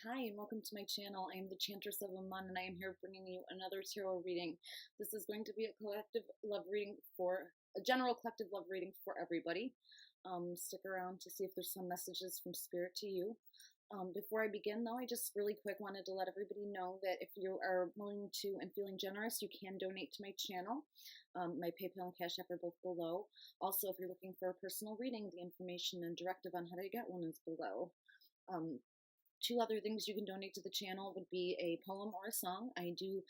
Hi and welcome to my channel. I am the Chantress of Amun and I am here bringing you another tarot reading. This is going to be a general collective love reading for everybody. Stick around to see if there's some messages from Spirit to you. Before I begin though, I just really quick wanted to let everybody know that if you are willing to and feeling generous, you can donate to my channel. My PayPal and CashApp are both below. Also, if you're looking for a personal reading, the information and directive on how to get one is below. Two other things you can donate to the channel would be a poem or a song. I do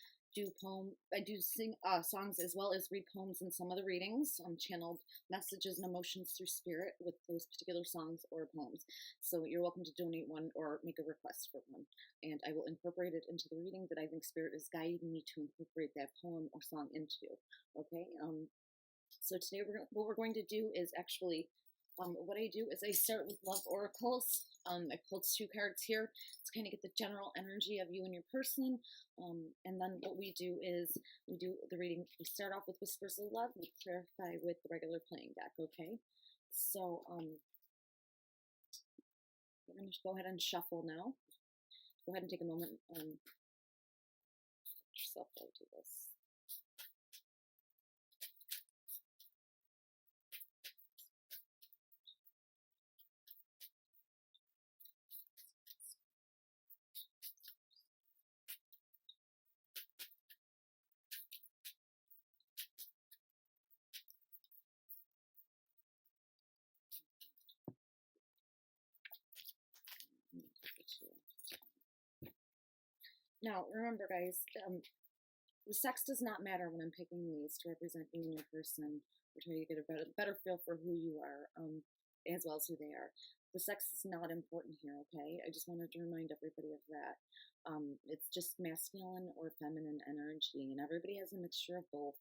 sing songs as well as read poems in some of the readings. Channeled messages and emotions through spirit with those particular songs or poems. So you're welcome to donate one or make a request for one, and I will incorporate it into the reading that I think Spirit is guiding me to incorporate that poem or song into. Okay. So today what we're going to do is actually. What I do is I start with love oracles. I pulled two cards here to kind of get the general energy of you and your person. And then what we do is we do the reading. We start off with whispers of love. We clarify with the regular playing deck. Okay. So we're going to go ahead and shuffle now. Go ahead and take a moment. Yourself out to this. Now, remember, guys, the sex does not matter when I'm picking these to represent you and your person. We're trying to get a better feel for who you are, as well as who they are. The sex is not important here, okay? I just wanted to remind everybody of that. It's just masculine or feminine energy, and everybody has a mixture of both,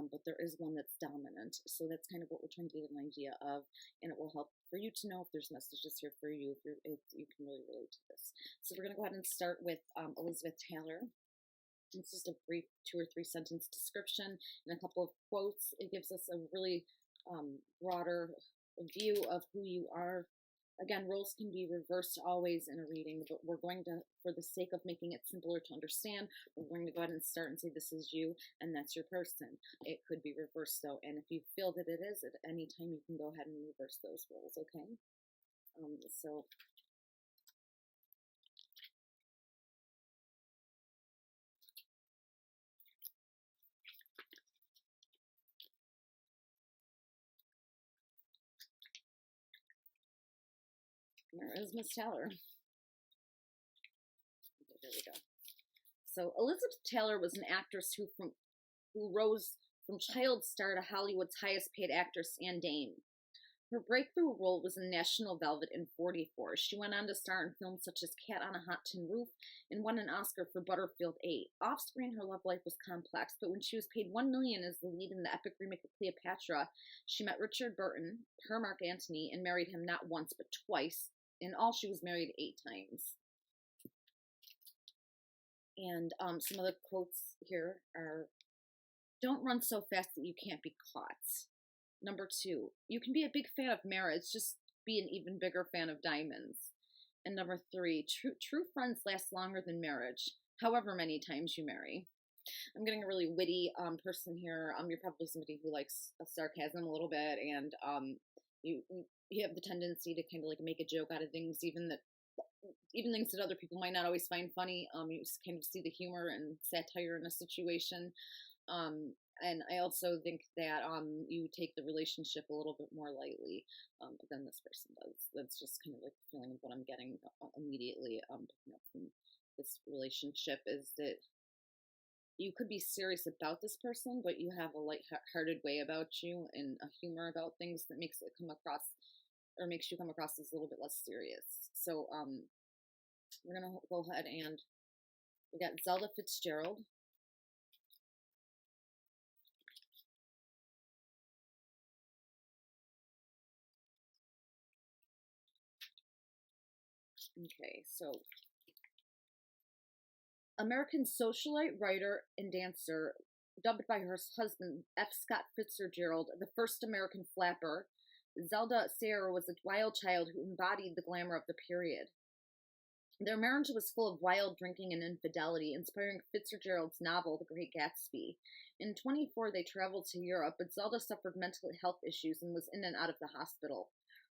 but there is one that's dominant. So that's kind of what we're trying to get an idea of, and it will help for you to know if there's messages here for you, if you can really relate to this. So we're going to go ahead and start with Elizabeth Taylor. It's just a brief 2 or 3 sentence description and a couple of quotes. It gives us a really broader view of who you are. Again, roles can be reversed always in a reading, but we're going to, for the sake of making it simpler to understand, we're going to go ahead and start and say this is you and that's your person. It could be reversed though, and if you feel that it is, at any time you can go ahead and reverse those roles, okay? So there is Miss Taylor. Okay, there we go. So Elizabeth Taylor was an actress who rose from child star to Hollywood's highest paid actress and dame. Her breakthrough role was in National Velvet in '44. She went on to star in films such as Cat on a Hot Tin Roof and won an Oscar for Butterfield 8. Off-screen, her love life was complex, but when she was paid $1 million as the lead in the epic remake of Cleopatra, she met Richard Burton, her Mark Antony, and married him not once but twice. In all, she was married 8 times. And some of the quotes here are, don't run so fast that you can't be caught. Number 2, you can be a big fan of marriage, just be an even bigger fan of diamonds. And number 3, true friends last longer than marriage, however many times you marry. I'm getting a really witty person here. You're probably somebody who likes sarcasm a little bit, and you have the tendency to kind of like make a joke out of things, even things that other people might not always find funny. You just kind of see the humor and satire in a situation. And I also think that you take the relationship a little bit more lightly than this person does. That's just kind of like the feeling of what I'm getting immediately picking up from this relationship, is that you could be serious about this person, but you have a light-hearted way about you and a humor about things that makes it come across, or makes you come across as a little bit less serious. So we're gonna go ahead and we got Zelda Fitzgerald. Okay, so American socialite, writer, and dancer, dubbed by her husband F. Scott Fitzgerald the first American flapper, Zelda Sayre was a wild child who embodied the glamour of the period. Their marriage was full of wild drinking and infidelity, inspiring Fitzgerald's novel The Great Gatsby. In 24, they traveled to Europe, but Zelda suffered mental health issues and was in and out of the hospital.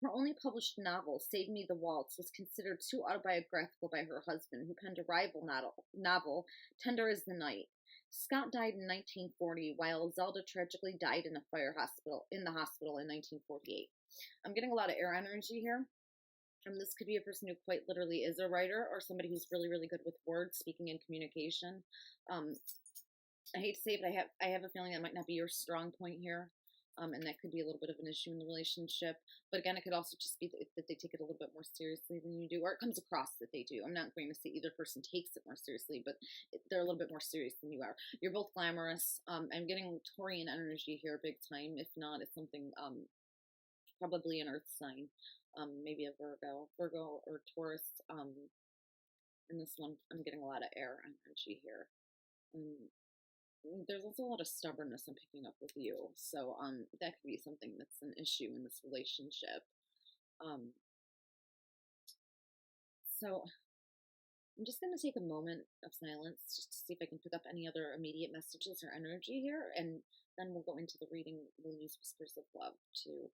Her only published novel, Save Me the Waltz, was considered too autobiographical by her husband, who penned a rival novel Tender as the Night. Scott died in 1940, while Zelda tragically died in the hospital in 1948. I'm getting a lot of air energy here. This could be a person who quite literally is a writer, or somebody who's really, really good with words, speaking, and communication. I hate to say it, but I have a feeling that might not be your strong point here, and that could be a little bit of an issue in the relationship. But again, it could also just be that they take it a little bit more seriously than you do, or it comes across that they do. I'm not going to say either person takes it more seriously, but they're a little bit more serious than you are. You're both glamorous. I'm getting Taurian energy here big time. If not, it's something probably an earth sign. Maybe a Virgo or Taurus. In this one, I'm getting a lot of air energy here. There's also a lot of stubbornness I'm picking up with you, so that could be something that's an issue in this relationship. So I'm just going to take a moment of silence just to see if I can pick up any other immediate messages or energy here, and then we'll go into the reading. We'll use Whispers of Love to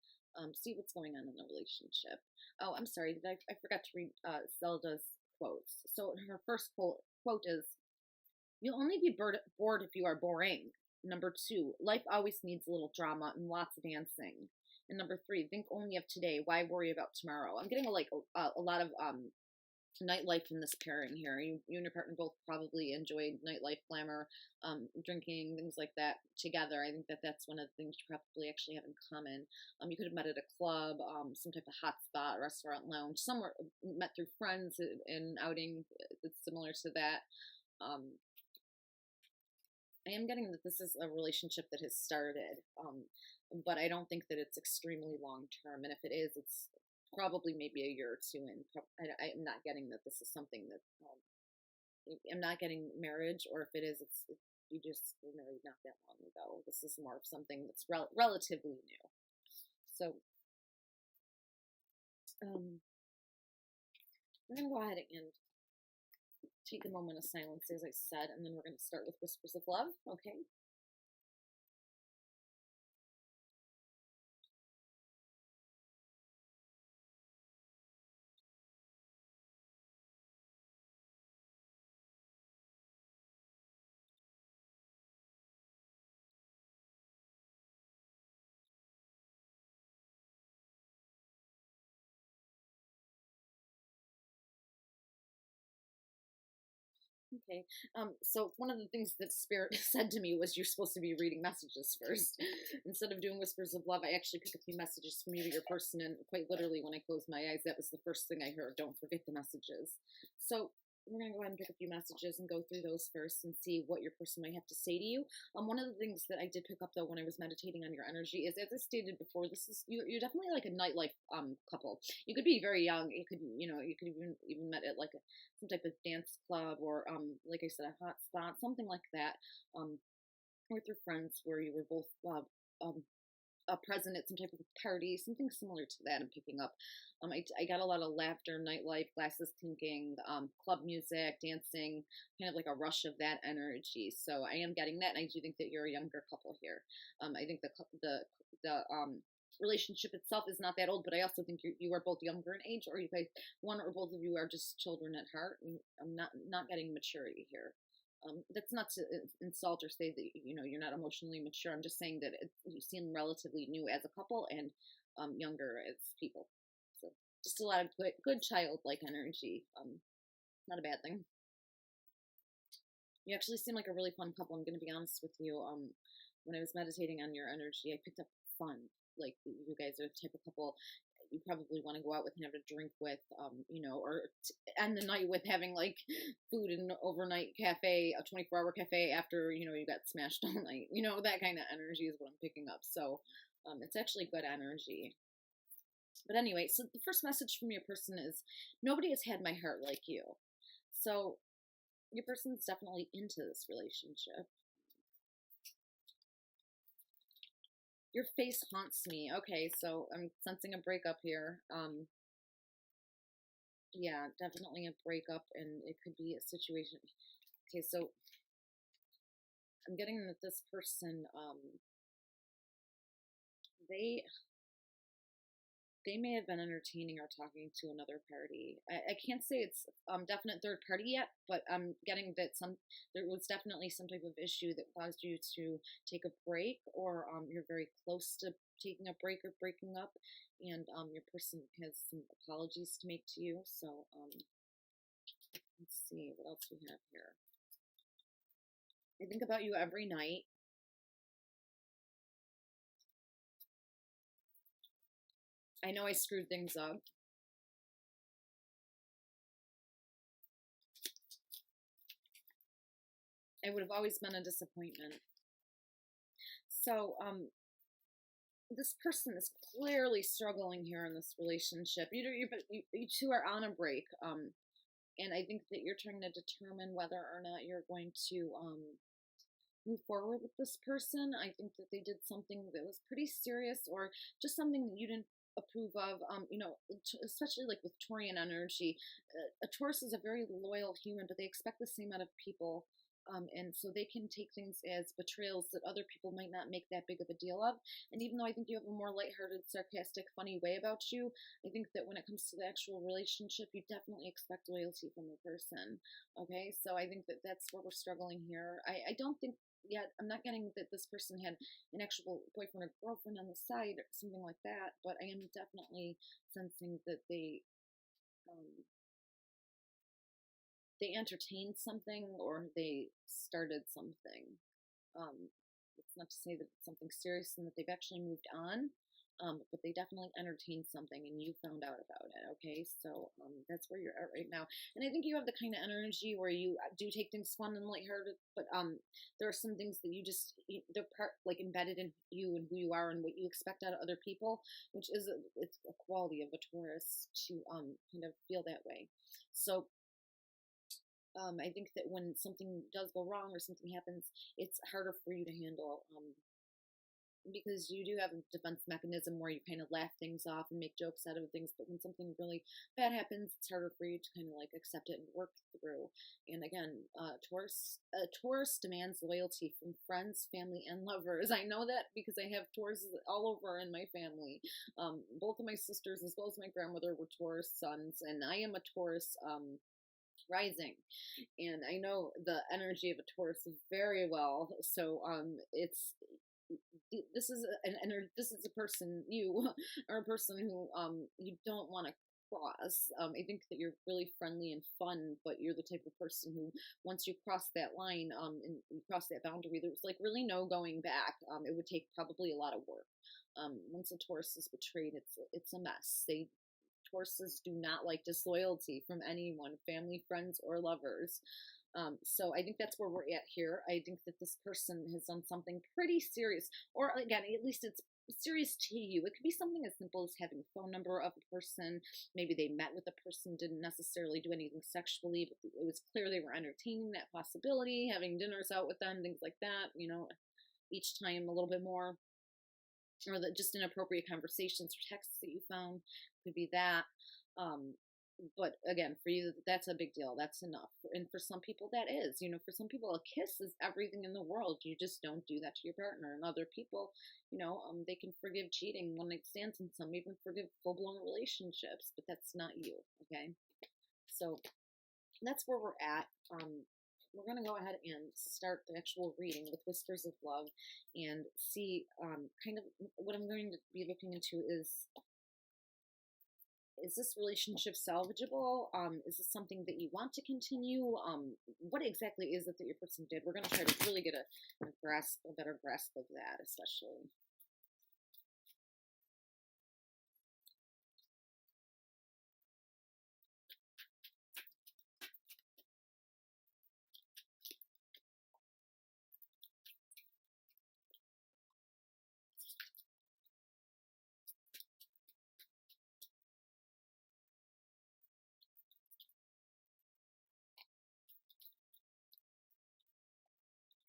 see what's going on in the relationship. Oh, I'm sorry, I forgot to read Zelda's quotes. So her first quote is, "You'll only be bored if you are boring." Number 2, life always needs a little drama and lots of dancing. And number 3, think only of today. Why worry about tomorrow? I'm getting a lot of nightlife in this pairing here. You and your partner both probably enjoyed nightlife, glamour, drinking, things like that together. I think that's one of the things you probably actually have in common. You could have met at a club, some type of hot spot, restaurant, lounge, somewhere, met through friends in outing that's similar to that. I am getting that this is a relationship that has started, but I don't think that it's extremely long term. And if it is, it's probably maybe a year or two in. I'm not getting that this is something that I'm not getting marriage, or if it is, it's you just were married not that long ago. This is more of something that's relatively new. So we're gonna go ahead and take a moment of silence, as I said, and then we're gonna start with Whispers of Love. Okay. Okay. So one of the things that Spirit said to me was you're supposed to be reading messages first. Instead of doing Whispers of Love, I actually picked a few messages from you to your person, and quite literally when I closed my eyes, that was the first thing I heard. Don't forget the messages. So we're going to go ahead and pick a few messages and go through those first and see what your person might have to say to you. One of the things that I did pick up, though, when I was meditating on your energy is, as I stated before, this is you're definitely like a nightlife couple. You could be very young. You could even met at like some type of dance club, or like I said, a hot spot, something like that, with your friends, where you were both present at some type of party, something similar to that. I'm picking up. I got a lot of laughter, nightlife, glasses clinking, club music, dancing, kind of like a rush of that energy. So I am getting that, and I do think that you're a younger couple here. I think the relationship itself is not that old, but I also think you are both younger in age, or you guys, one or both of you, are just children at heart. I'm not getting maturity here. That's not to insult or say that you're not emotionally mature. I'm just saying that you seem relatively new as a couple, and younger as people. So just a lot of good childlike energy. Not a bad thing. You actually seem like a really fun couple. I'm going to be honest with you. When I was meditating on your energy, I picked up fun. Like, you guys are the type of couple you probably want to go out with and have a drink with, or end the night with having like food in an overnight cafe, a 24-hour cafe after, you got smashed all night. That kind of energy is what I'm picking up. So it's actually good energy. But anyway, so the first message from your person is, nobody has had my heart like you. So your person's definitely into this relationship. Your face haunts me. Okay, so I'm sensing a breakup here. Yeah, definitely a breakup, and it could be a situation. Okay, so I'm getting that this person, they they may have been entertaining or talking to another party. I can't say it's definite third party yet, but I'm getting that there was definitely some type of issue that caused you to take a break, or you're very close to taking a break or breaking up, and your person has some apologies to make to you. So let's see what else we have here. I think about you every night. I know I screwed things up. I would have always been a disappointment. So, this person is clearly struggling here in this relationship. You two are on a break, and I think that you're trying to determine whether or not you're going to move forward with this person. I think that they did something that was pretty serious, or just something that you didn't approve of. Especially like with Taurian energy, a Taurus is a very loyal human, but they expect the same out of people. And so they can take things as betrayals that other people might not make that big of a deal of. And even though I think you have a more lighthearted, sarcastic, funny way about you, I think that when it comes to the actual relationship, you definitely expect loyalty from the person. Okay, so I think that that's where we're struggling here. I don't think yet, I'm not getting that this person had an actual boyfriend or girlfriend on the side or something like that, but I am definitely sensing that um, they entertained something or they started something. It's not to say that it's something serious and that they've actually moved on, but they definitely entertained something and you found out about it. Okay, so that's where you're at right now, and I think you have the kind of energy where you do take things fun and lighthearted, but there are some things that they're part like embedded in you and who you are and what you expect out of other people, which is it's a quality of a Taurus to kind of feel that way. So I think that when something does go wrong or something happens, it's harder for you to handle, because you do have a defense mechanism where you kind of laugh things off and make jokes out of things. But when something really bad happens, it's harder for you to kind of like accept it and work through. And again, Taurus demands loyalty from friends, family, and lovers. I know that because I have Taurus all over in my family. Both of my sisters, as well as my grandmother, were Taurus sons, and I am a Taurus. Rising, and I know the energy of a Taurus very well. So this is this is a person you are a person who you don't want to cross. I think that you're really friendly and fun, but you're the type of person who once you cross that line and you cross that boundary, there's like really no going back. It would take probably a lot of work. Once a Taurus is betrayed, it's a mess. Tauruses do not like disloyalty from anyone, family, friends, or lovers. So I think that's where we're at here. I think that this person has done something pretty serious, or again, at least it's serious to you. It could be something as simple as having a phone number of a person. Maybe they met with a person, didn't necessarily do anything sexually, but it was clear they were entertaining that possibility, having dinners out with them, things like that, each time a little bit more, or just inappropriate conversations or texts that you found could be that. But again, for you, that's a big deal. That's enough. And for some people, that is. For some people, a kiss is everything in the world. You just don't do that to your partner. And other people, they can forgive cheating, one night stands, and some even forgive full blown relationships. But that's not you. Okay. So that's where we're at. We're going to go ahead and start the actual reading with Whispers of Love and see kind of what I'm going to be looking into is this relationship salvageable? Is this something that you want to continue? What exactly is it that your person did? We're going to try to really get a better grasp of that, especially.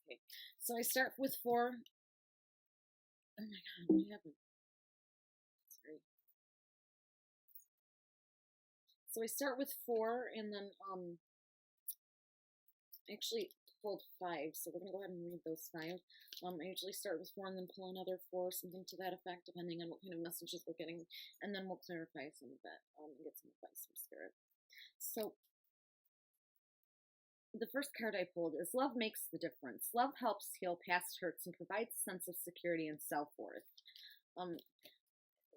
Okay, so I start with 4. Oh my god, what happened? Sorry. So I start with 4, and then I actually pulled 5, so we're going to go ahead and read those 5. I usually start with 4 and then pull another 4, something to that effect, depending on what kind of messages we're getting, and then we'll clarify some of that and get some advice from Spirit. So the first card I pulled is Love Makes the Difference. Love helps heal past hurts and provides a sense of security and self-worth.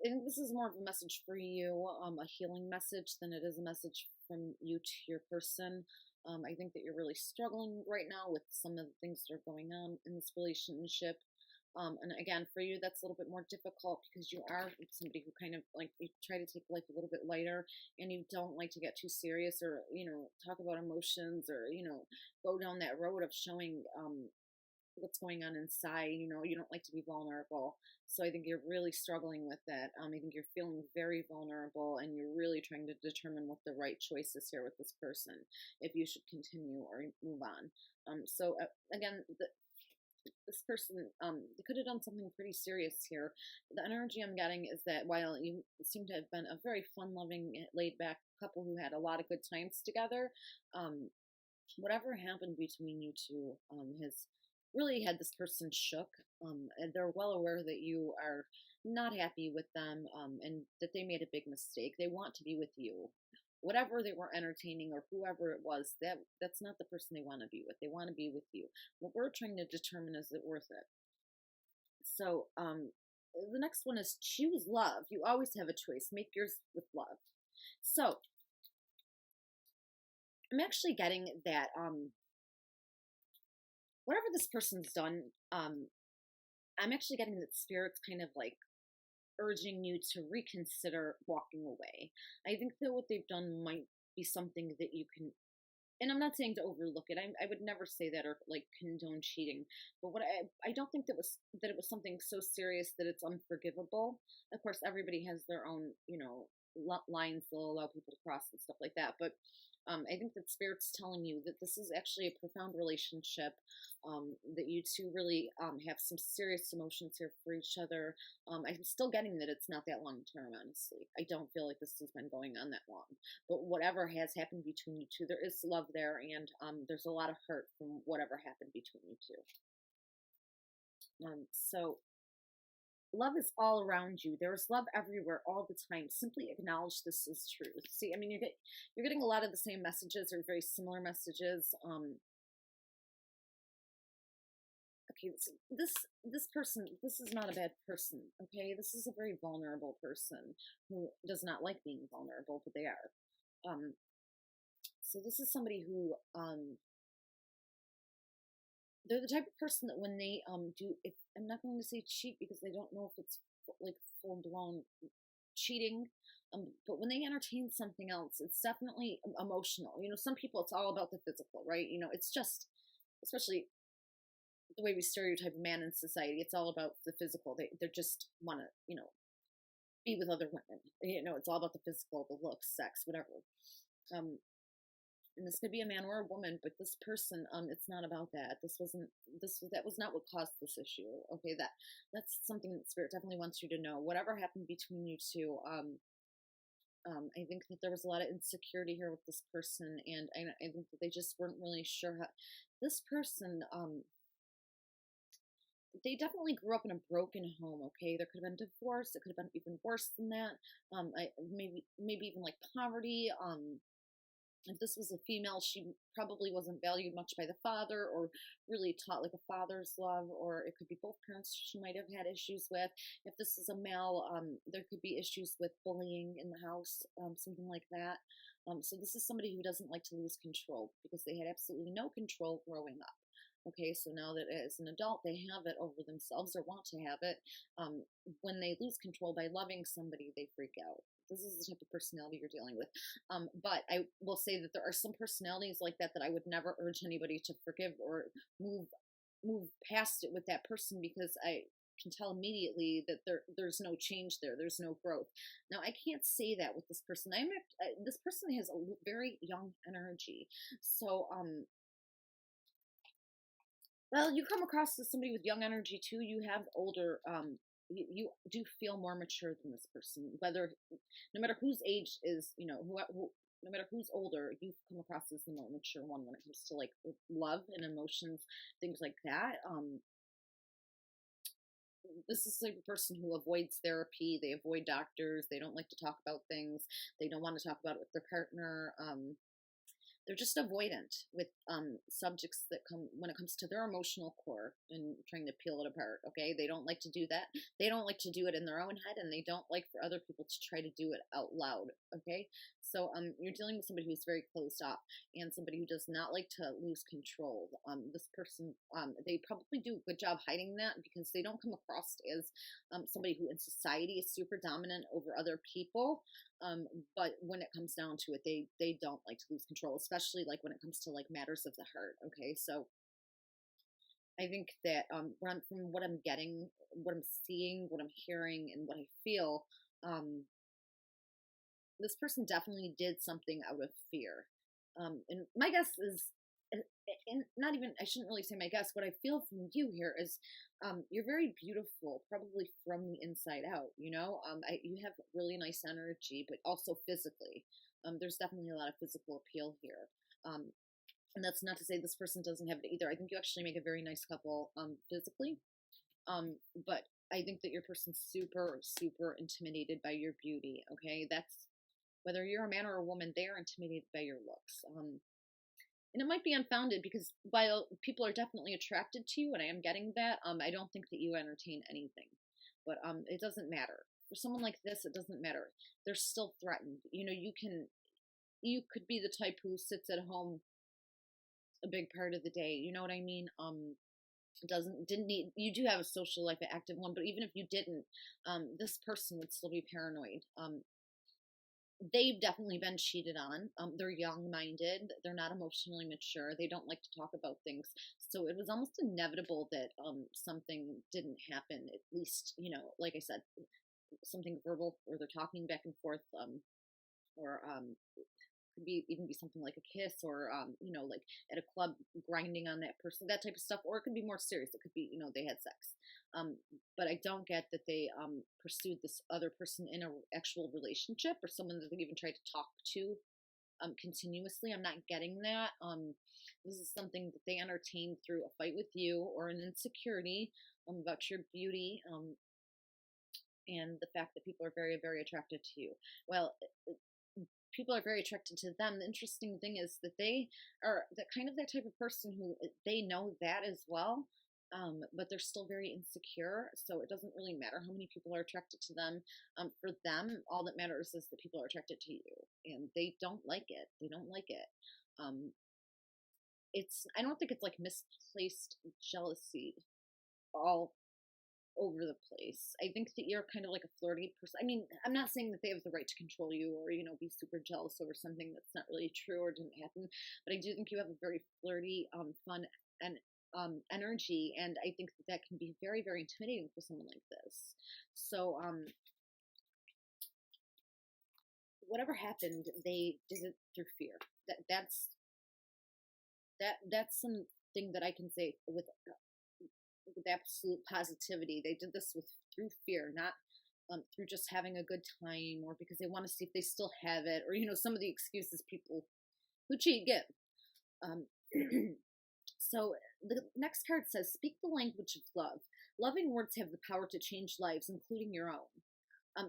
I think this is more of a message for you, a healing message, than it is a message from you to your person. I think that you're really struggling right now with some of the things that are going on in this relationship. And again, for you, that's a little bit more difficult because you are somebody who kind of like, you try to take life a little bit lighter, and you don't like to get too serious or, talk about emotions or, go down that road of showing, what's going on inside. You don't like to be vulnerable. So I think you're really struggling with that. I think you're feeling very vulnerable, and you're really trying to determine what the right choice is here with this person, if you should continue or move on. So again, this person could have done something pretty serious here. The energy I'm getting is that while you seem to have been a very fun-loving, laid-back couple who had a lot of good times together, whatever happened between you two has really had this person shook, and they're well aware that you are not happy with them, and that they made a big mistake. They want to be with you. Whatever they were entertaining or whoever it was, that's not the person they want to be with. They want to be with you. What we're trying to determine, is it worth it? So the next one is choose love. You always have a choice. Make yours with love. So I'm actually getting that whatever this person's done, I'm actually getting that Spirit's kind of like urging you to reconsider walking away. I think that what they've done might be something that you can, and I'm not saying to overlook it. I would never say that or like condone cheating. But what I don't think that it was something so serious that it's unforgivable. Of course, everybody has their own, lines they'll allow people to cross and stuff like that. But I think that Spirit's telling you that this is actually a profound relationship, that you two really have some serious emotions here for each other. I'm still getting that it's not that long term, honestly. I don't feel like this has been going on that long. But whatever has happened between you two, there is love there, and there's a lot of hurt from whatever happened between you two. So love is all around you. There's love everywhere all the time. Simply acknowledge this is truth. See, I mean, you're getting a lot of the same messages or very similar messages. Okay, so this person, this is not a bad person. Okay, this is a very vulnerable person who does not like being vulnerable, but they are. So this is somebody who they're the type of person that when they do, if I'm not going to say cheat because I don't know if it's like full blown cheating, but when they entertain something else, it's definitely emotional. Some people, it's all about the physical, right? It's just, especially the way we stereotype a man in society, it's all about the physical. They just want to, be with other women. It's all about the physical, the looks, sex, whatever. And this could be a man or a woman, but this person, it's not about that. That was not what caused this issue. Okay, that's something that Spirit definitely wants you to know. Whatever happened between you two, I think that there was a lot of insecurity here with this person, and I think that they just weren't really sure how. This person, they definitely grew up in a broken home. Okay, there could have been divorce. It could have been even worse than that. Maybe even like poverty. If this was a female, she probably wasn't valued much by the father or really taught like a father's love, or it could be both parents she might have had issues with. If this is a male, there could be issues with bullying in the house, something like that. So this is somebody who doesn't like to lose control because they had absolutely no control growing up. Okay, so now that as an adult they have it over themselves or want to have it, when they lose control by loving somebody, they freak out. This is the type of personality you're dealing with. But I will say that there are some personalities like that I would never urge anybody to forgive or move past it with that person, because I can tell immediately that there's no change there. There's no growth. Now, I can't say that with this person. This person has a very young energy. So, well, you come across as somebody with young energy too. You have older, you do feel more mature than this person, no matter whose age is, who no matter who's older, you've come across as the more mature one when it comes to like love and emotions, things like that. This is like a person who avoids therapy. They avoid doctors. They don't like to talk about things. They don't want to talk about it with their partner. They're just avoidant with subjects that come when it comes to their emotional core and trying to peel it apart. Okay, they don't like to do that. They don't like to do it in their own head, and they don't like for other people to try to do it out loud. Okay, so you're dealing with somebody who's very closed off and somebody who does not like to lose control. This person, they probably do a good job hiding that because they don't come across as somebody who in society is super dominant over other people. But when it comes down to it, they don't like to lose control, especially like when it comes to like matters of the heart. Okay, so I think that from what I'm getting, what I'm seeing, what I'm hearing, and what I feel, this person definitely did something out of fear. And my guess is, and not even, I shouldn't really say my guess, what I feel from you here is you're very beautiful, probably from the inside out, you know? You have really nice energy, but also physically. There's definitely a lot of physical appeal here. And that's not to say this person doesn't have it either. I think you actually make a very nice couple physically. But I think that your person's super, super intimidated by your beauty, okay? That's, whether you're a man or a woman, they are intimidated by your looks. And it might be unfounded because while people are definitely attracted to you, and I am getting that, I don't think that you entertain anything. But it doesn't matter. For someone like this, it doesn't matter. They're still threatened. You know, you could be the type who sits at home a big part of the day. You know what I mean? Didn't need, you do have a social life, an active one, but even if you didn't, this person would still be paranoid. They've definitely been cheated on. They're young-minded. They're not emotionally mature. They don't like to talk about things. So it was almost inevitable that something didn't happen. At least, you know, like I said, something verbal, or they're talking back and forth, or could be even be something like a kiss, or you know, like at a club grinding on that person, that type of stuff. Or it could be more serious. It could be, you know, they had sex. But I don't get that they pursued this other person in an actual relationship, or someone that they even tried to talk to continuously. I'm not getting that. This is something that they entertained through a fight with you, or an insecurity about your beauty, and the fact that people are very, very attracted to you. Well, people are very attracted to them. The interesting thing is that they are that type of person who, they know that as well, but they're still very insecure. So it doesn't really matter how many people are attracted to them. For them, all that matters is that people are attracted to you, and they don't like it. They don't like it. I don't think it's like misplaced jealousy all over the place. I think that you're kind of like a flirty person. I mean, I'm not saying that they have the right to control you, or, you know, be super jealous over something that's not really true or didn't happen. But I do think you have a very flirty, fun, and energy, and I think that can be very, very intimidating for someone like this. So, whatever happened, they did it through fear. That's something that I can say with absolute positivity. They did this through fear, not through just having a good time, or because they want to see if they still have it, or, you know, some of the excuses people who cheat give. So the next card says, speak the language of love. Loving words have the power to change lives, including your own.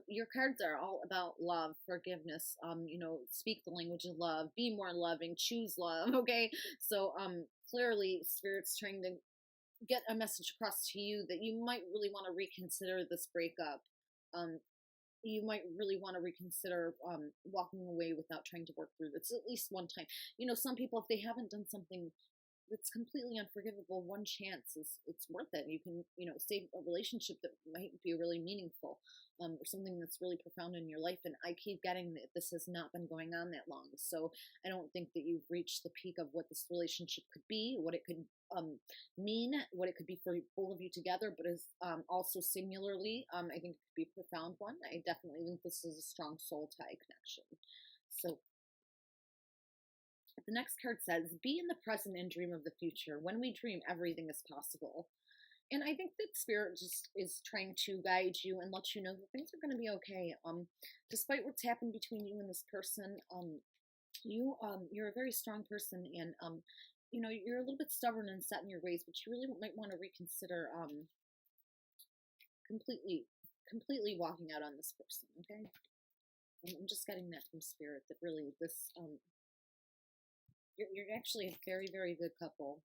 Your cards are all about love, forgiveness, you know, speak the language of love, be more loving, choose love, okay? So clearly Spirit's trying to get a message across to you that you might really want to reconsider this breakup. You might really want to reconsider walking away without trying to work through this at least one time. You know, some people, if they haven't done something that's completely unforgivable, one chance it's worth it. You can, you know, save a relationship that might be really meaningful, or something that's really profound in your life. And I keep getting that this has not been going on that long, so I don't think that you've reached the peak of what this relationship could be, what it could mean, what it could be for both of you together, but is also singularly, I think it could be a profound one. I definitely think this is a strong soul tie connection. So the next card says, be in the present and dream of the future. When we dream, everything is possible. And I think that Spirit just is trying to guide you and let you know that things are going to be okay. Despite what's happened between you and this person, you're a very strong person, and you're a little bit stubborn and set in your ways, but you really might want to reconsider completely completely walking out on this person. Okay, I'm just getting that from spirit, that really this you're actually a very, very good couple.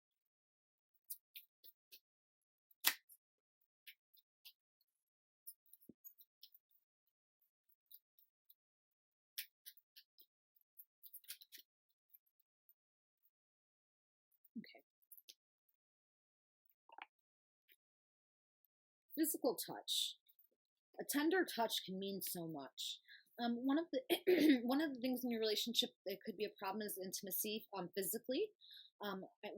Okay. Physical touch. A tender touch can mean so much. One of the one of the things in your relationship that could be a problem is intimacy, physically.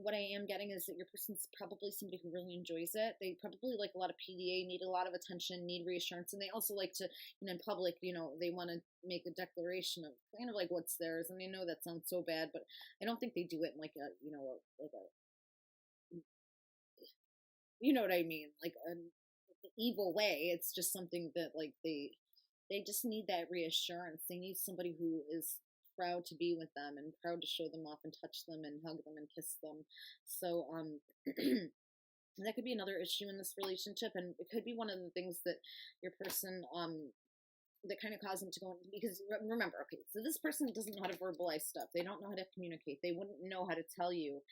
What I am getting is that your person's probably somebody who really enjoys it. They probably like a lot of PDA, need a lot of attention, need reassurance, and they also like to, in public, they want to make a declaration of kind of like what's theirs. And I know that sounds so bad, but I don't think they do it in like a, you know what I mean, like an evil way. It's just something that like they just need that reassurance. They need somebody who is proud to be with them and proud to show them off and touch them and hug them and kiss them. So that could be another issue in this relationship, and it could be one of the things that your person that kind of caused them to go, because remember, okay, so this person doesn't know how to verbalize stuff. They don't know how to communicate. They wouldn't know how to tell you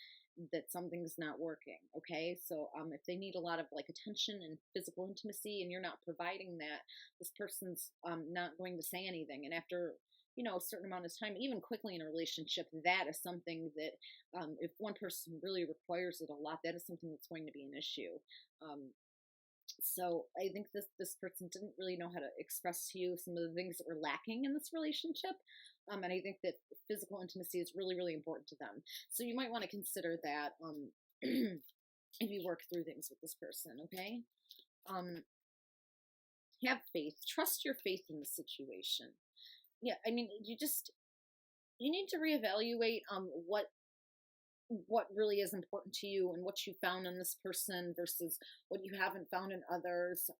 that something's not working. Okay, so if they need a lot of like attention and physical intimacy and you're not providing that, this person's not going to say anything. And after a certain amount of time, even quickly in a relationship, that is something that if one person really requires it a lot, that is something that's going to be an issue. So I think this person didn't really know how to express to you some of the things that were lacking in this relationship. And I think that physical intimacy is really, really important to them. So you might want to consider that if you work through things with this person, okay? Have faith. Trust your faith in the situation. Yeah, I mean, you need to reevaluate what really is important to you and what you found in this person versus what you haven't found in others,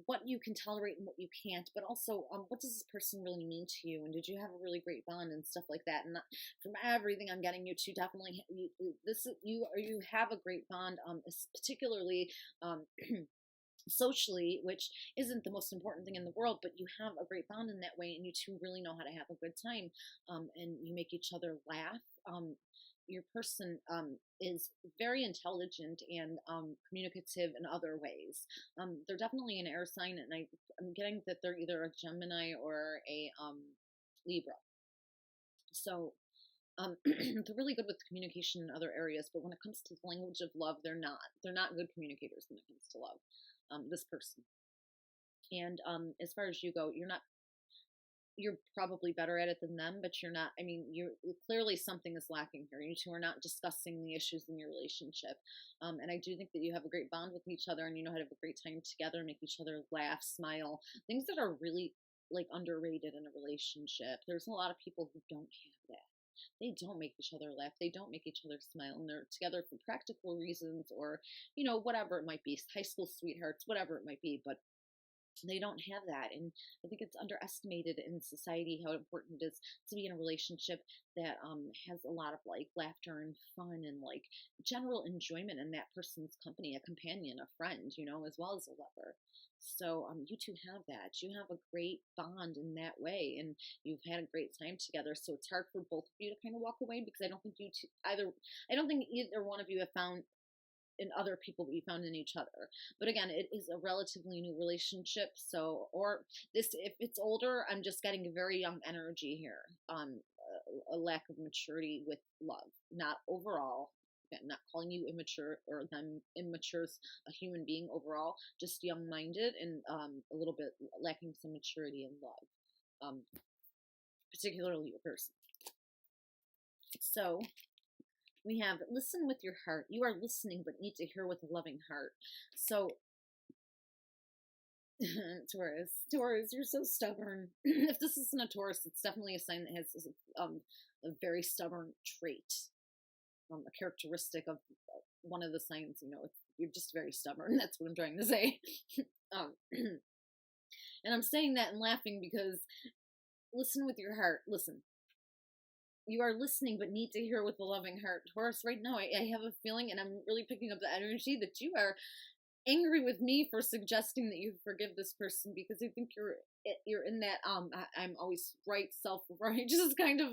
what you can tolerate and what you can't, but also what does this person really mean to you, and did you have a really great bond and stuff like that. And from everything I'm getting you to, definitely you have a great bond, particularly socially, which isn't the most important thing in the world, but you have a great bond in that way, and you two really know how to have a good time, and you make each other laugh. Your person is very intelligent and communicative in other ways. They're definitely an air sign, and I'm getting that they're either a Gemini or a Libra. So they're really good with communication in other areas, but when it comes to the language of love, they're not good communicators when it comes to love. This person. And as far as you go, you're probably better at it than them, but you're not. I mean, you're clearly, something is lacking here. You two are not discussing the issues in your relationship. And I do think that you have a great bond with each other, and you know how to have a great time together, make each other laugh, smile, things that are really like underrated in a relationship. There's a lot of people who don't have that. They don't make each other laugh. They don't make each other smile, and they're together for practical reasons, or whatever it might be, high school sweethearts, whatever it might be, but they don't have that. And I think it's underestimated in society how important it is to be in a relationship that has a lot of like laughter and fun and like general enjoyment in that person's company, a companion, a friend, as well as a lover. So you two have that. You have a great bond in that way, and you've had a great time together. So it's hard for both of you to kind of walk away, because I don't think either one of you have found in other people that you found in each other. But again, it is a relatively new relationship. So, or this, if it's older, I'm just getting a very young energy here. A lack of maturity with love, not overall. Again, not calling you immature or them immature as a human being overall, just young-minded and a little bit lacking some maturity in love, particularly your person. So we have listen with your heart. You are listening, but need to hear with a loving heart. So, Taurus, you're so stubborn. If this isn't a Taurus, it's definitely a sign that has a very stubborn trait, a characteristic of one of the signs. You're just very stubborn. That's what I'm trying to say. And I'm saying that and laughing because listen with your heart. Listen. you are listening but need to hear with a loving heart. Taurus, right now I have a feeling, and I'm really picking up the energy, that you are angry with me for suggesting that you forgive this person, because I think you're in that I'm always right, self-righteous kind of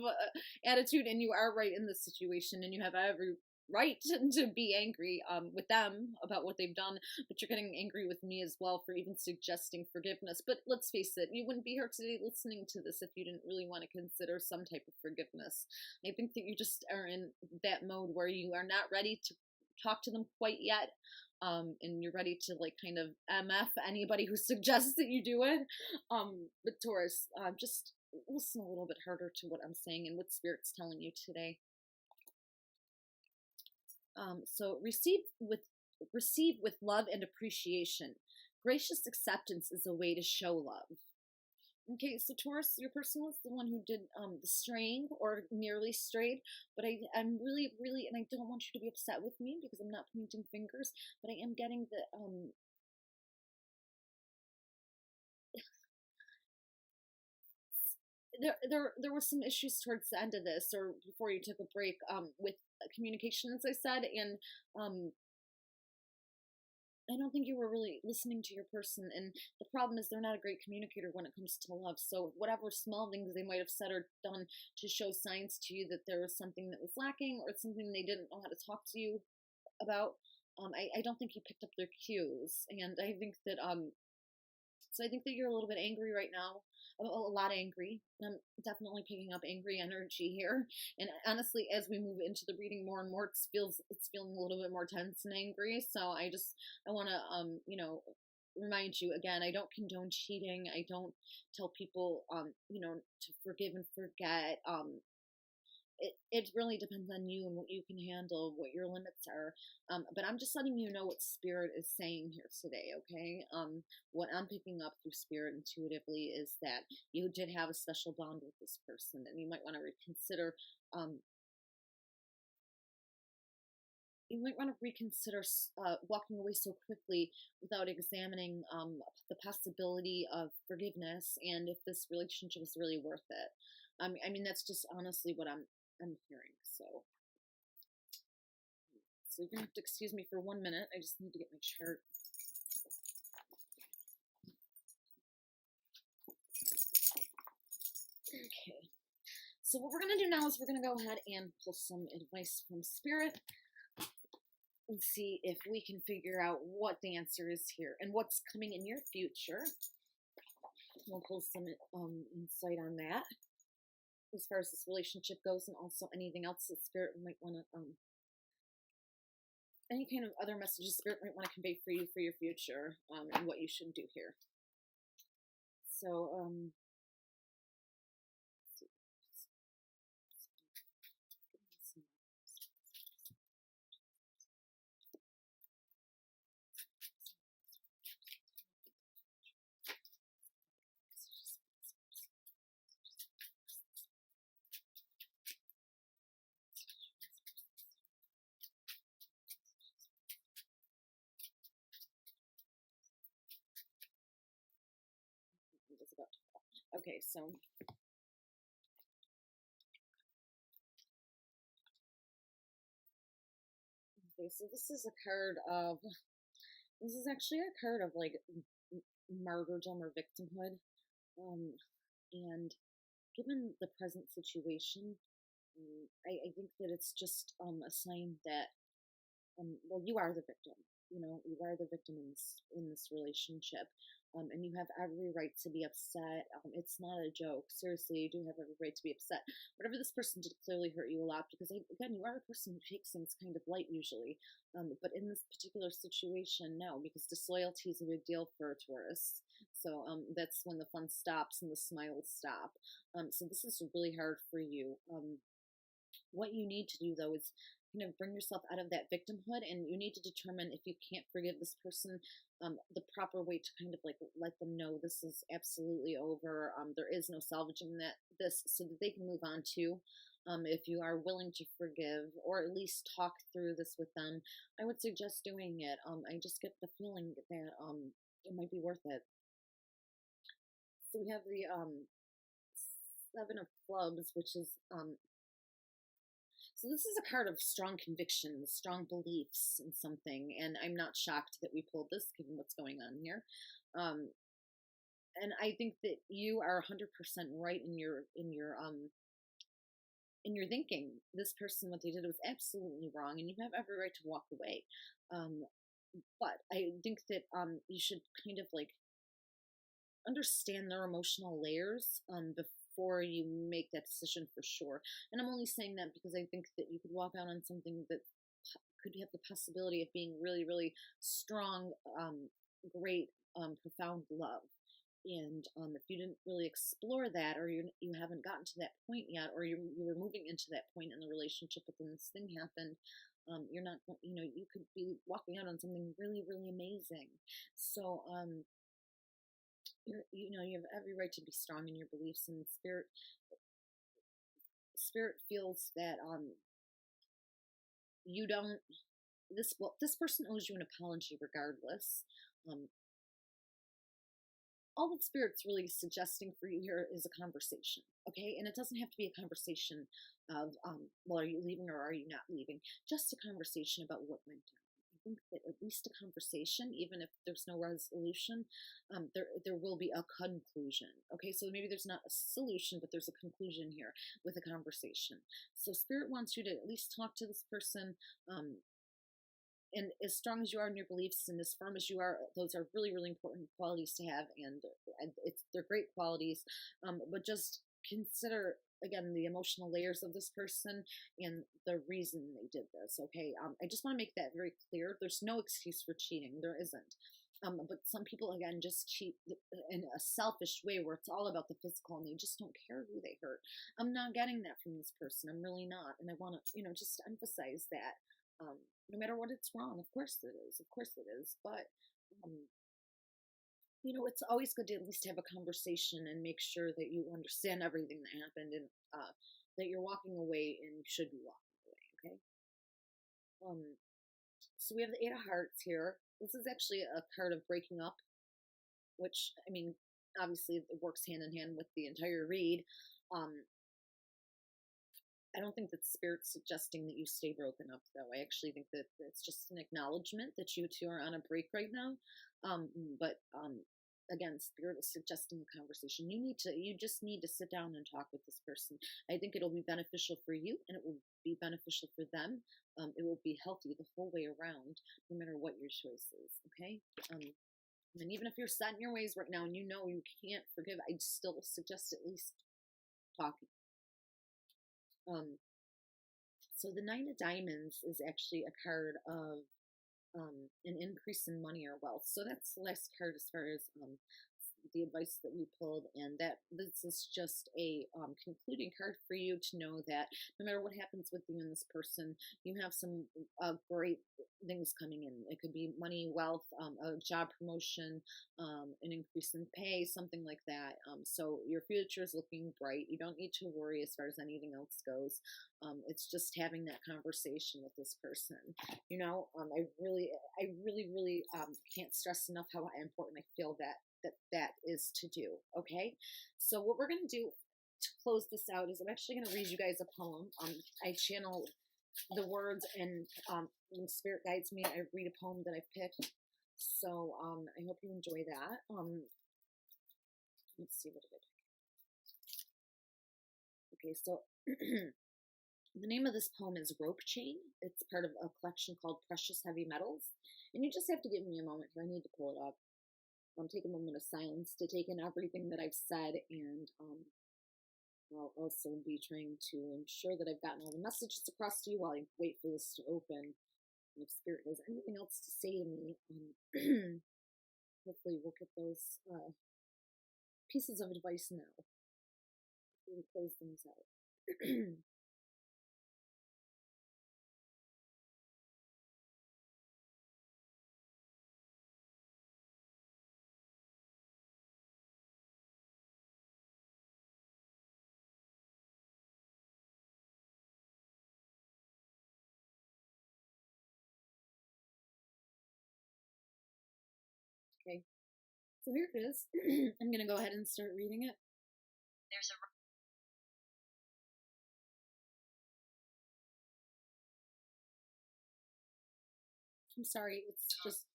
attitude, and you are right in this situation, and you have every right to be angry with them about what they've done, but you're getting angry with me as well for even suggesting forgiveness. But let's face it, you wouldn't be here today listening to this if you didn't really want to consider some type of forgiveness. I think that you just are in that mode where you are not ready to talk to them quite yet, and you're ready to like kind of MF anybody who suggests that you do it. But Taurus, just listen a little bit harder to what I'm saying and what Spirit's telling you today. So receive with love and appreciation. Gracious acceptance is a way to show love. Okay, so Taurus, your person was the one who did the straying or nearly strayed, but I'm really, and I don't want you to be upset with me because I'm not pointing fingers, but I am getting the there were some issues towards the end of this, or before you took a break, with communication, as I said, and I don't think you were really listening to your person, and the problem is they're not a great communicator when it comes to love. So whatever small things they might have said or done to show signs to you that there was something that was lacking or something they didn't know how to talk to you about, I don't think you picked up their cues, and I think that so I think that you're a little bit angry right now, a lot angry. I'm definitely picking up angry energy here. And honestly, as we move into the reading more and more, it's feeling a little bit more tense and angry. So I want to, remind you again, I don't condone cheating. I don't tell people, to forgive and forget. It really depends on you and what you can handle, what your limits are. But I'm just letting you know what Spirit is saying here today, okay? What I'm picking up through Spirit intuitively is that you did have a special bond with this person, and you might want to reconsider. Walking away so quickly without examining the possibility of forgiveness and if this relationship is really worth it. I mean, that's just honestly what I'm hearing. So you're gonna have to excuse me for 1 minute. I just need to get my chart. Okay. So what we're gonna do now is we're gonna go ahead and pull some advice from Spirit and see if we can figure out what the answer is here and what's coming in your future. We'll pull some insight on that, as far as this relationship goes, and also anything else that Spirit might want to, any kind of other messages Spirit might want to convey for you for your future, and what you should do here. So, okay, so this is a card of, this is actually a card of like martyrdom or victimhood, and given the present situation, I think that it's just a sign that, well, you are the victim. You are the victim in this relationship, and you have every right to be upset. It's not a joke. Seriously, you do have every right to be upset. Whatever this person did clearly hurt you a lot, because again, you are a person who takes things kind of light usually. But in this particular situation, no, because disloyalty is a big deal for a Taurus. So that's when the fun stops and the smiles stop. So this is really hard for you. What you need to do, though, is kind of bring yourself out of that victimhood, and you need to determine, if you can't forgive this person, the proper way to kind of like let them know this is absolutely over. There is no salvaging this, so that they can move on too. If you are willing to forgive, or at least talk through this with them, I would suggest doing it. I just get the feeling that it might be worth it. So we have the 7 of clubs, which is So this is a card of strong convictions, strong beliefs in something, and I'm not shocked that we pulled this given what's going on here. Um, and I think that you are 100% right in your thinking. This person, what they did was absolutely wrong, and you have every right to walk away. Um, but I think that you should kind of like understand their emotional layers before you make that decision for sure. And I'm only saying that because I think that you could walk out on something that could have the possibility of being really, really strong, great, profound love. And if you didn't really explore that, or you haven't gotten to that point yet, or you were moving into that point in the relationship, but then this thing happened, you're not, you could be walking out on something really, really amazing. So, you have every right to be strong in your beliefs, and spirit feels that you don't this person owes you an apology regardless. um all that spirit's really suggesting for you here is a conversation, okay? And it doesn't have to be a conversation of well, are you leaving or are you not leaving, just a conversation about what went down. I think that at least a conversation, even if there's no resolution, there will be a conclusion. Okay, so maybe there's not a solution, but there's a conclusion here with a conversation. So spirit wants you to at least talk to this person. And as strong as you are in your beliefs and as firm as you are, those are really, really important qualities to have, and they're great qualities. But just consider again the emotional layers of this person and the reason they did this. Okay, I just want to make that very clear. There's no excuse for cheating. There isn't. But some people again just cheat in a selfish way where it's all about the physical and they just don't care who they hurt. I'm not getting that from this person. I'm really not, and I want to just emphasize that. No matter what, it's wrong. Of course it is. Of course it is. But um, it's always good to at least have a conversation and make sure that you understand everything that happened, and that you're walking away and you should be walking away. Okay. So we have the Eight of Hearts here. This is actually a card of breaking up, which I mean, obviously it works hand in hand with the entire read. I don't think that spirit's suggesting that you stay broken up, though. I actually think that it's just an acknowledgement that you two are on a break right now. But again, spirit is suggesting a conversation. You just need to sit down and talk with this person. I think it'll be beneficial for you, and it will be beneficial for them. It will be healthy the whole way around, no matter what your choice is. Okay. And even if you're set in your ways right now and you know you can't forgive, I'd still suggest at least talking. So the Nine of Diamonds is actually a card of an increase in money or wealth. So that's the last card as far as the advice that we pulled, and that this is just a concluding card for you to know that no matter what happens with you and this person, you have some great things coming in. It could be money, wealth, a job promotion, an increase in pay, something like that. So your future is looking bright. You don't need to worry as far as anything else goes. It's just having that conversation with this person. I really can't stress enough how important I feel that is to do. Okay, so what we're going to do to close this out is I'm actually going to read you guys a poem. I channel the words, and when spirit guides me, I read a poem that I've picked. So I hope you enjoy that. Let's see, what did I pick? Okay, so the name of this poem is Rope Chain. It's part of a collection called Precious Heavy Metals, and you just have to give me a moment here. I need to pull it up. Take a moment of silence to take in everything that I've said, and I'll also be trying to ensure that I've gotten all the messages across to you while I wait for this to open. And if Spirit has anything else to say to me, hopefully we'll get those pieces of advice now. We'll close things out. Okay, so here it is. I'm going to go ahead and start reading it. There's a I'm sorry, it's just,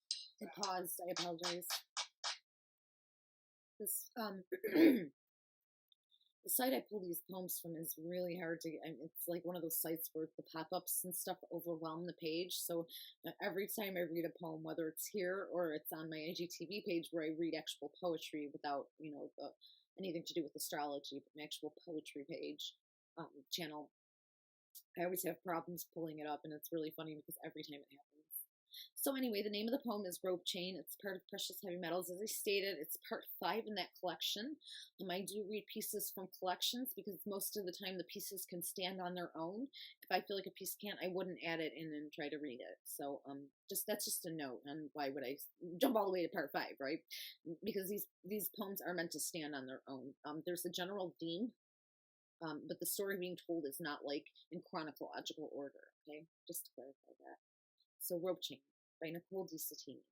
it paused. I apologize. This, the site I pull these poems from is really hard to get. It's like one of those sites where the pop-ups and stuff overwhelm the page. So every time I read a poem, whether it's here or it's on my IGTV page where I read actual poetry without, anything to do with astrology, but my actual poetry page channel, I always have problems pulling it up, and it's really funny because every time it happens. So anyway, the name of the poem is Rope Chain. It's part of Precious Heavy Metals. As I stated, it's part 5 in that collection. I do read pieces from collections because most of the time the pieces can stand on their own. If I feel like a piece can't, I wouldn't add it in and try to read it. So that's just a note on why would I jump all the way to part 5, right? Because these poems are meant to stand on their own. There's a general theme, but the story being told is not like in chronological order, okay? Just to clarify that. So Rope Chain by NicoleSettimi.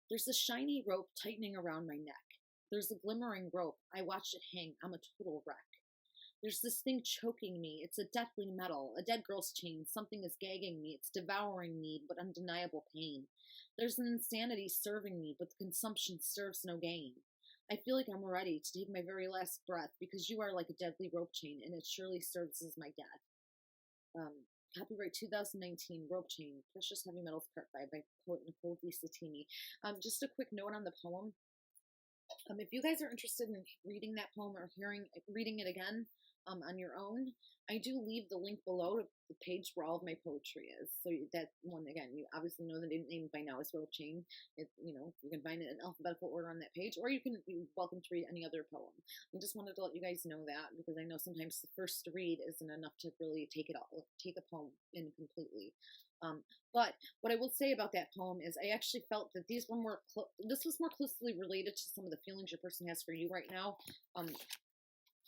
There's a shiny rope tightening around my neck. There's a glimmering rope. I watch it hang. I'm a total wreck. There's this thing choking me. It's a deathly metal, a dead girl's chain. Something is gagging me. It's devouring me, but undeniable pain. There's an insanity serving me, but the consumption serves no gain. I feel like I'm ready to take my very last breath because you are like a deadly rope chain, and it surely serves as my death. Copyright 2019, Rope Chain, Precious Heavy Metals Part 5 by poet NicoleSettimi. Just a quick note on the poem. If you guys are interested in reading that poem or reading it again on your own, I do leave the link below to the page where all of my poetry is. So that one, again, you obviously know the name by now is Rope Chain. You can find it in alphabetical order on that page, or you can be welcome to read any other poem. I just wanted to let you guys know that because I know sometimes the first read isn't enough to really take a poem in completely. But what I will say about that poem is I actually felt that this was more closely related to some of the feelings your person has for you right now.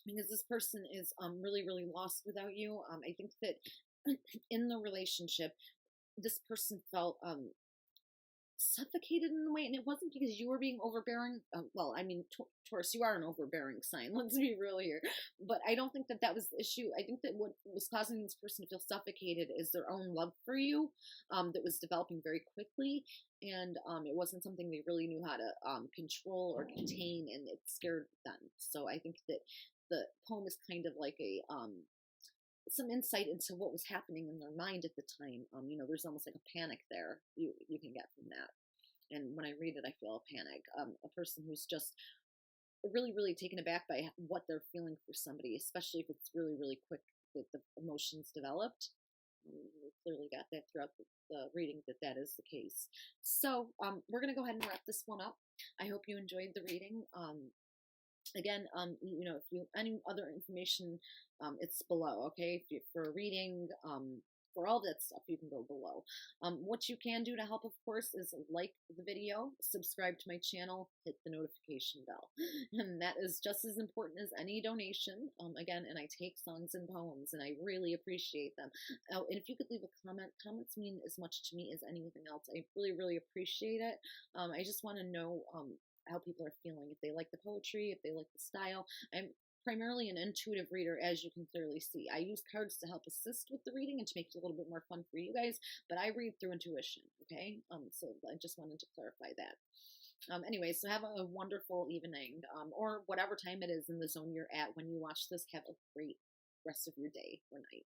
Because this person is really, really lost without you. I think that in the relationship, this person felt suffocated in a way, and it wasn't because you were being overbearing. Taurus, you are an overbearing sign. Let's be real here. But I don't think that was the issue. I think that what was causing this person to feel suffocated is their own love for you that was developing very quickly, and it wasn't something they really knew how to control or contain, and it scared them. So I think that the poem is kind of like some insight into what was happening in their mind at the time. There's almost like a panic there you can get from that. And when I read it, I feel a panic. A person who's just really, really taken aback by what they're feeling for somebody, especially if it's really, really quick that the emotions developed. We clearly got that throughout the reading that is the case. So we're going to go ahead and wrap this one up. I hope you enjoyed the reading. Again, if you any other information, it's below, okay? For reading, for all that stuff, you can go below. What you can do to help, of course, is like the video, subscribe to my channel, hit the notification bell. And that is just as important as any donation. Again, and I take songs and poems, and I really appreciate them. And if you could leave a comment, comments mean as much to me as anything else. I really, really appreciate it. I just want to know how people are feeling, if they like the poetry, if they like the style. I'm primarily an intuitive reader, as you can clearly see. I use cards to help assist with the reading and to make it a little bit more fun for you guys, but I read through intuition, okay? So I just wanted to clarify that. Anyway, so have a wonderful evening, or whatever time it is in the zone you're at when you watch this. Have a great rest of your day or night.